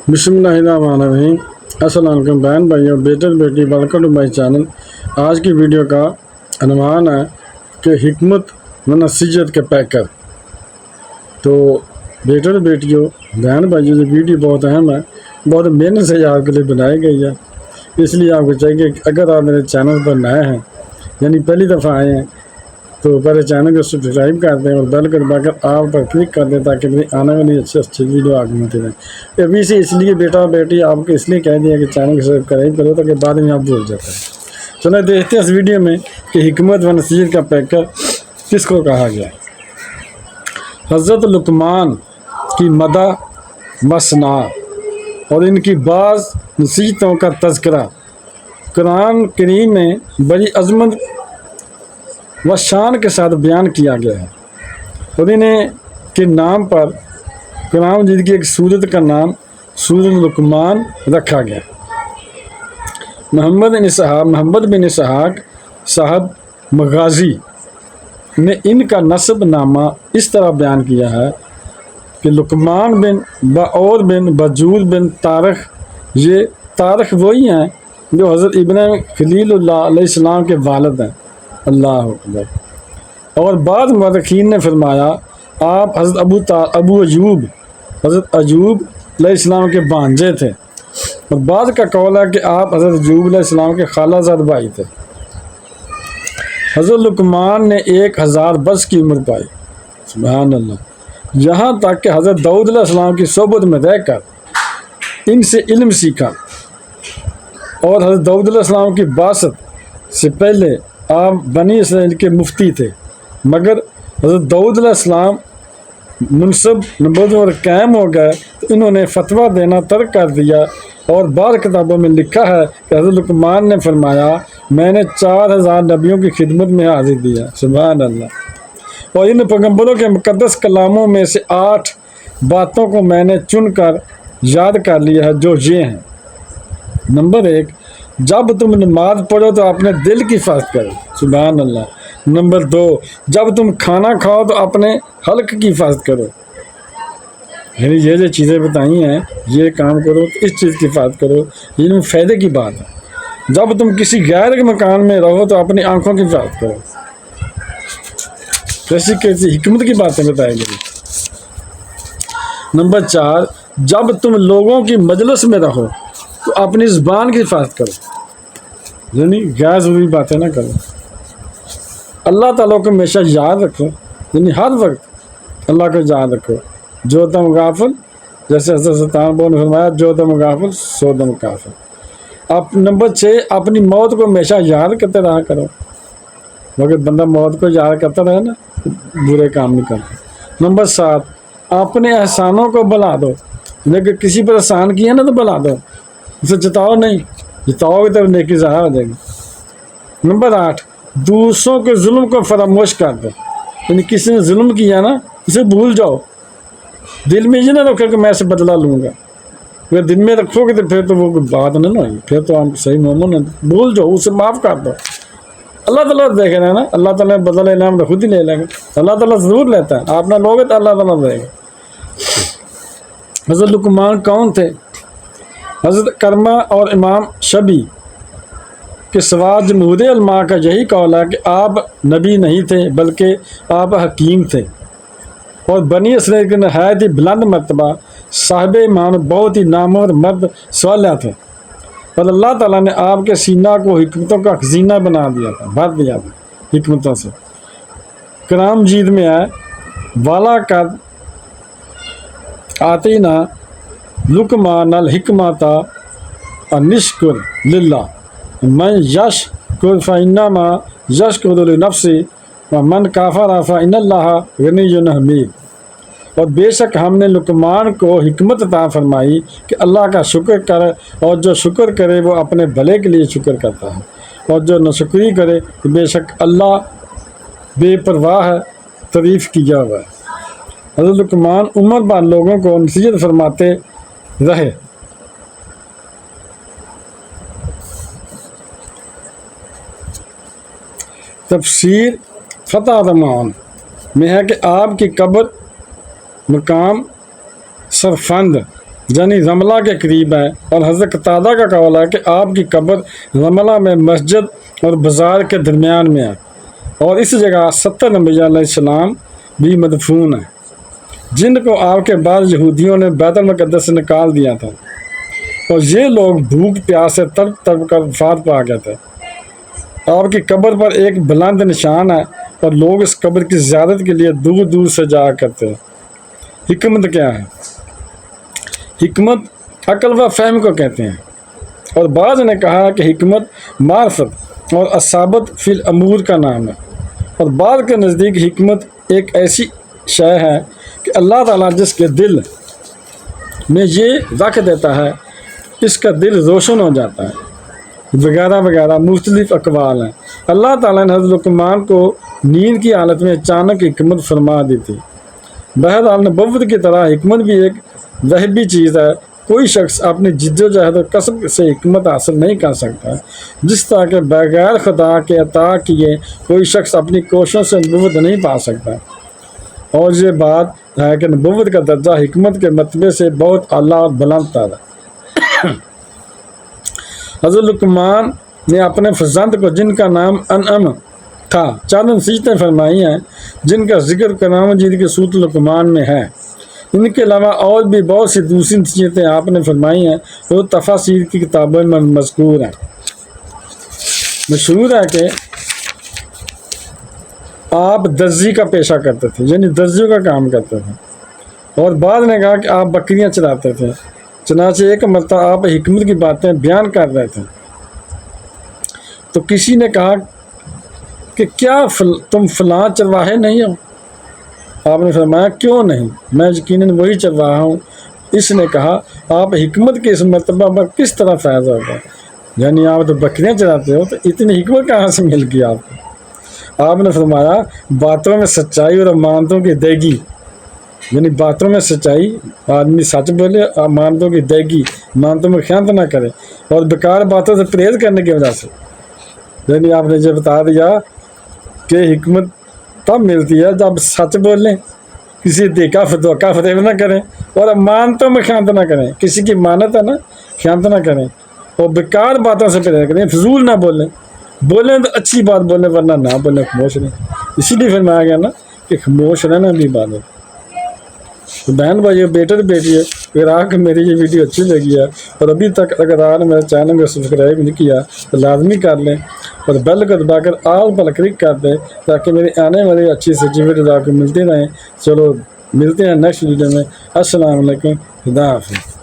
बिस्मिल्लाहिर्रहमानिर्रहीम। अस्सलाम वालेकुम बहन भाइयों, बेटे बेटी, वेलकम टू माई चैनल। आज की वीडियो का अनुमान है कि हिकमत व नसीहत के पैकर। तो बेटे बेटियों, बहन भाइयों, ये वीडियो बहुत अहम है, बहुत मेहनत से आपके लिए बनाई गई है। इसलिए आपको चाहिए कि अगर आप मेरे चैनल पर नए हैं, यानी पहली दफ़ा आए हैं, तो पहले चैनल को सब्सक्राइब कर दें और बेल को दबाकर आप पर क्लिक कर दें ताकि मेरी आने वाली अच्छी वीडियो आगे मिलती रहे। अभी से इसलिए बेटा बेटी आपको इसलिए कह दिया कि चैनल को सब्सक्राइब करो ताकि बाद में आप भूल जाते हैं। चलो देखते हैं इस वीडियो में कि हिकमत व नसीहत का पैकर किसको कहा गया। हज़रत लुकमान की मदह व सना और इनकी बाज़ नसीहतों का तज़किरा कुरान करीम में बड़ी अज़मत व शान के साथ बयान किया गया है और इन्हें के नाम पर कुरान मजीद की एक सूरत का नाम सूरत लुकमान रखा गया। मोहम्मद बिन इसहाक साहब मगाजी ने इनका नस्ब नामा इस तरह बयान किया है कि लुकमान बिन बऔर बिन बजूद बिन तारख, ये तारख वही हैं जो हज़रत इब्न खलीलुल्लाह अलैहिस्सलाम के वालिद हैं। अल्लाह अकबर। और बाद मुअर्रिखीन ने फरमाया आप हज़रत हज़रत अयूब अलैहिस्सलाम के भांजे थे। और बाद का कौल है कि आप हज़रत अयूब अलैहिस्सलाम के खालाजाद भाई थे। हज़रत लुकमान ने 1000 बरस की उम्र पाई, सुभान अल्लाह। यहाँ तक कि हज़रत दाऊद अलैहिस्सलाम की सोबत में रहकर इनसे इल्म सीखा। और हज़रत दाऊद अलैहिस्सलाम की बासत से पहले आप बनी इसराइल के मुफ्ती थे, मगर हज़रत दाऊद अलैहिस्सलाम मुनसब नबूवत और कायम हो गए तो इन्होंने फतवा देना तर्क कर दिया। और बाद किताबों में लिखा है कि हज़रत लुकमान ने फरमाया मैंने 4000 नबियों की खिदमत में हाजिर दिया, सुभान अल्लाह। और इन पैगम्बरों के मुक़द्दस कलामों में से 8 बातों को मैंने चुन कर याद कर लिया है, जो ये हैं। नंबर 1, जब तुम नमाज पढ़ो तो अपने दिल की हिफाजत करो, सुभान अल्लाह। नंबर 2, जब तुम खाना खाओ तो अपने हल्क की हिफाजत करो। यानी ये जो चीज़ें बताई हैं ये काम करो, तो इस चीज़ की हिफाजत करो, ये फ़ायदे की बात है। जब तुम किसी गैर के मकान में रहो तो अपनी आँखों की हिफाजत करो। कैसी कैसी हिकमत की बातें बताई गई। नंबर 4, जब तुम लोगों की मजलिस में रहो तो अपनी ज़ुबान की हिफाजत करो, यानी गैर ज़रूरी बातें ना करो। अल्लाह ताला को हमेशा याद रखो, यानी हर वक्त अल्लाह को याद रखो। जो दम गाफिल, जैसे हज़रत सल्तान ने फरमाया, जो दम गाफिल सो दम काफिल। अब नंबर 6, अपनी मौत को हमेशा याद करते रहा करो, मगर बंदा मौत को याद करता रहे ना, बुरे काम नहीं करता। नंबर 7, अपने एहसानों को भुला दो, लेकिन किसी पर एहसान किया ना तो भुला दो, उसे जताओ नहीं, जताओगे तब नेकी ज़ाहिर हो जाएगी। नंबर 8, दूसरों के जुल्म को फरामोश कर दो, यानी किसी ने जुल्म किया ना उसे भूल जाओ, दिल में ये ना रखो कि मैं इसे बदला लूँगा। अगर दिल में रखोगे तो फिर तो वो बात नहीं होगी, फिर तो हम सही मोमन है। भूल जाओ, उसे माफ़ कर दो। अल्लाह ताला देख रहे हैं ना, अल्लाह ताला बदला लेना हम खुद ही ले लेंगे, अल्लाह ताला ज़रूर लेता है। आप ना लोगे तो अल्लाह ताला देगा। हज़रत लुकमान कौन थे? हज़रत करमा और इमाम शबी के सवा जमहूर उलमा का यही कौल है कि आप नबी नहीं थे बल्कि आप हकीम थे और बनी इसराइल के नहायत ही बुलंद मर्तबा साहिब ईमान बहुत ही नामवर मर्द सालिह थे। और अल्लाह ताला ने आपके सीना को हिकमतों का खजीना बना दिया था, भर दिया था हिकमतों से। कुरान मजीद में है वाला कद आतीना लुकमान अल हिकमता अनिश्कुर लिल्लाह मन यशकुर फइन्नमा यशकुरु लिनफ्सी व मन काफर फइन्नल्लाह गनियुन हमीद। और बेशक हमने लुकमान को हिकमत अता फरमाई कि अल्लाह का शुक्र करे, और जो शुक्र करे वो अपने भले के लिए शुक्र करता है, और जो नाशुक्री करे तो बेशक अल्लाह बेपरवाह है, तारीफ़ किया हुआ है। हज़रत लुकमान उम्र भर लोगों को नसीहत फरमाते रहे। तफसीर फ़तह रमान में है कि आपकी कब्र मकाम सरफंद یعنی رملہ کے قریب ہے، اور حضرت قتادہ کا قول ہے کہ آپ کی قبر رملہ میں مسجد اور بازار کے درمیان میں ہے، اور اس جگہ 70 انبیاء علیہ السلام بھی مدفون ہیں، جن کو آپ کے بعد یہودیوں نے بیت المقدس سے نکال دیا تھا، اور یہ لوگ بھوک پیاس سے تڑپ تڑپ کر وفات پا گئے تھے۔ آپ کی قبر پر ایک بلند نشان ہے، اور لوگ اس قبر کی زیارت کے لیے دور دور سے جایا کرتے ہیں۔ حکمت کیا ہے؟ حکمت عقل و فہم کو کہتے ہیں، اور بعض نے کہا کہ حکمت معرفت اور اصابت فی الامور کا نام ہے، اور بعض کے نزدیک حکمت ایک ایسی شے ہے کہ اللہ تعالیٰ جس کے دل میں یہ رکھ دیتا ہے اس کا دل روشن ہو جاتا ہے، وغیرہ وغیرہ مختلف اقوال ہیں۔ اللہ تعالیٰ نے حضرت لقمان کو نیند کی حالت میں اچانک حکمت فرما دی تھی۔ بہرحال نبوت کی طرح حکمت بھی ایک وہبی چیز ہے۔ کوئی شخص اپنی جد و جہد و کسب سے حکمت حاصل نہیں کر سکتا، جس طرح کہ بغیر خدا کے عطا کیے کوئی شخص اپنی کوششوں سے نبوت نہیں پا سکتا، اور یہ بات ہے کہ نبوت کا درجہ حکمت کے مرتبے سے بہت اعلیٰ اور بلند تر ہے۔ حضرت لقمان نے اپنے فرزند کو، جن کا نام انعم تھا، چند نصیحتیں فرمائی ہیں جن کا ذکر قرآن مجید کی سورۃ لقمان میں ہے۔ ان کے علاوہ اور بھی بہت سی دوسری نصیحتیں آپ نے فرمائی ہیں، وہ تفاسیر کی کتابوں میں مذکور ہیں۔ مشہور ہے کہ آپ درزی کا پیشہ کرتے تھے، یعنی درزیوں کا کام کرتے تھے، اور بعض نے کہا کہ آپ بکریاں چراتے تھے۔ چنانچہ ایک مرتبہ آپ حکمت کی باتیں بیان کر رہے تھے تو کسی نے کہا کہ کیا تم فلاں چرواہے نہیں ہو؟ آپ نے فرمایا کیوں نہیں، میں یقیناً وہی چرواہا ہوں۔ اس نے کہا آپ حکمت کے اس مرتبہ پر کس طرح فائدہ ہوگا؟ یعنی آپ تو بکریاں چراتے ہو تو اتنی حکمت کہاں سے مل گئی آپ کو؟ آپ نے فرمایا باتوں میں سچائی اور امانتوں کی ادائیگی، یعنی باتوں میں سچائی، آدمی سچ بولے، امانتوں کی ادائیگی، امانتوں میں خیانت نہ کرے، اور بیکار باتوں سے پرہیز کرنے کی وجہ سے۔ یعنی آپ نے یہ بتا دیا کہ حکمت تب ملتی ہے جب سچ بولیں، کسی دھوکہ فریب نہ کریں، اور امانتوں میں خیانت نہ کریں، کسی کی امانت ہے نا، خیانت نہ کریں، اور بیکار باتوں سے پرہیز کریں، فضول نہ بولیں تو اچھی بات بولیں، ورنہ نہ بولیں، خاموش رہیں۔ اسی لیے فرمایا گیا نا کہ خاموش رہنا بھی عبادت۔ تو بہن بھائیو، بیٹے بیٹی ہے، اگر آپ کو میری یہ ویڈیو اچھی لگی ہے اور ابھی تک اگر آپ نے میرے چینل کو سبسکرائب نہیں کیا تو لازمی کر لیں، اور بیل کو دبا کر آل پر کلک کر دیں تاکہ میری آنے والی اچھی سے اچھی ویڈیوز آپ کو ملتی رہیں۔ چلو ملتے ہیں نیکسٹ ویڈیو میں۔ السلام علیکم، خدا حافظ۔